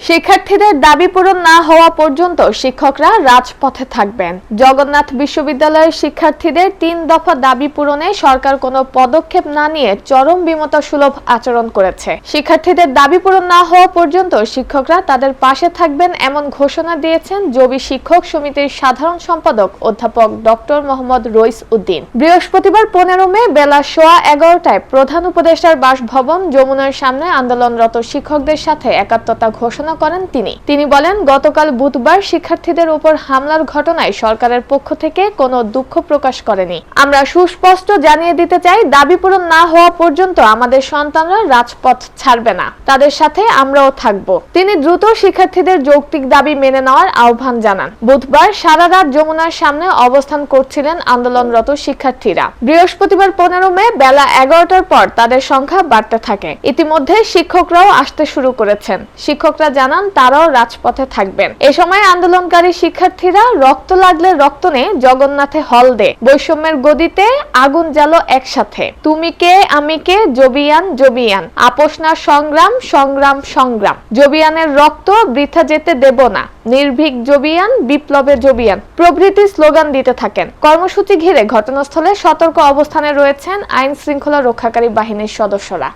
শিক্ষার্থীদের দাবি পূরণ না হওয়া পর্যন্ত শিক্ষকরা রাজপথে থাকবেন। জগন্নাথ বিশ্ববিদ্যালয়ের শিক্ষার্থীদের ৩ দফা দাবি পূরণে সরকার কোনো পদক্ষেপ না নিয়ে চরম বিমতাসুলভ আচরণ করেছে। শিক্ষার্থীদের দাবি পূরণ না হওয়া পর্যন্ত শিক্ষকরা তাদের পাশে থাকবেন এমন ঘোষণা দিয়েছেন জবি শিক্ষক সমিতির সাধারণ সম্পাদক অধ্যাপক ডক্টর মোহাম্মদ রইস উদ্দিন। বৃহস্পতিবার ১৫ মে বেলা 11:15টায় প্রধান উপদেষ্টার বাসভবন যমুনার সামনে আন্দোলনরত শিক্ষকদের সাথে একাত্মতা ঘোষণা করেন তিনি বলেন, গতকাল বুধবার শিক্ষার্থীদের উপর হামলার ঘটনায় সরকারের পক্ষ থেকে কোনো দুঃখ প্রকাশ করেনি। আমরা সুস্পষ্ট জানিয়ে দিতে চাই, দাবি পূরণ না হওয়া পর্যন্ত আমাদের সন্তানরা রাজপথ ছাড়বে না, তাদের সাথে আমরাও থাকব। তিনি দ্রুত শিক্ষার্থীদের যৌক্তিক দাবি মেনে নেওয়ার আহ্বান জানান। বুধবার সারা রাত যমুনার সামনে অবস্থান করছিলেন আন্দোলনরত শিক্ষার্থীরা। বৃহস্পতিবার ১৫ মে বেলা 11টার পর তাদের সংখ্যা বাড়তে থাকে। ইতিমধ্যে শিক্ষকরাও আসতে শুরু করেছেন। শিক্ষকরা জানান তারাও রাজপথে থাকবেন। এ সময় আন্দোলনকারী শিক্ষার্থীরা রক্ত লাগলে রক্ত নে, জগন্নাথে হল দে, বৈষম্যের গদিতে আগুন জ্বালো একসাথে, তুমি কে আমি কে, জবিয়ান জবিয়ান, আপোষ না সংগ্রাম সংগ্রাম সংগ্রাম, জবিয়ানের রক্ত বৃথা যেতে দেব না, নির্ভীক জবিয়ান, বিপ্লবে জবিয়ান প্রভৃতি স্লোগান দিতে থাকেন। কর্মসূচি ঘিরে ঘটনাস্থলে সতর্ক অবস্থানে রয়েছেন আইন শৃঙ্খলা রক্ষাকারী বাহিনীর সদস্যরা।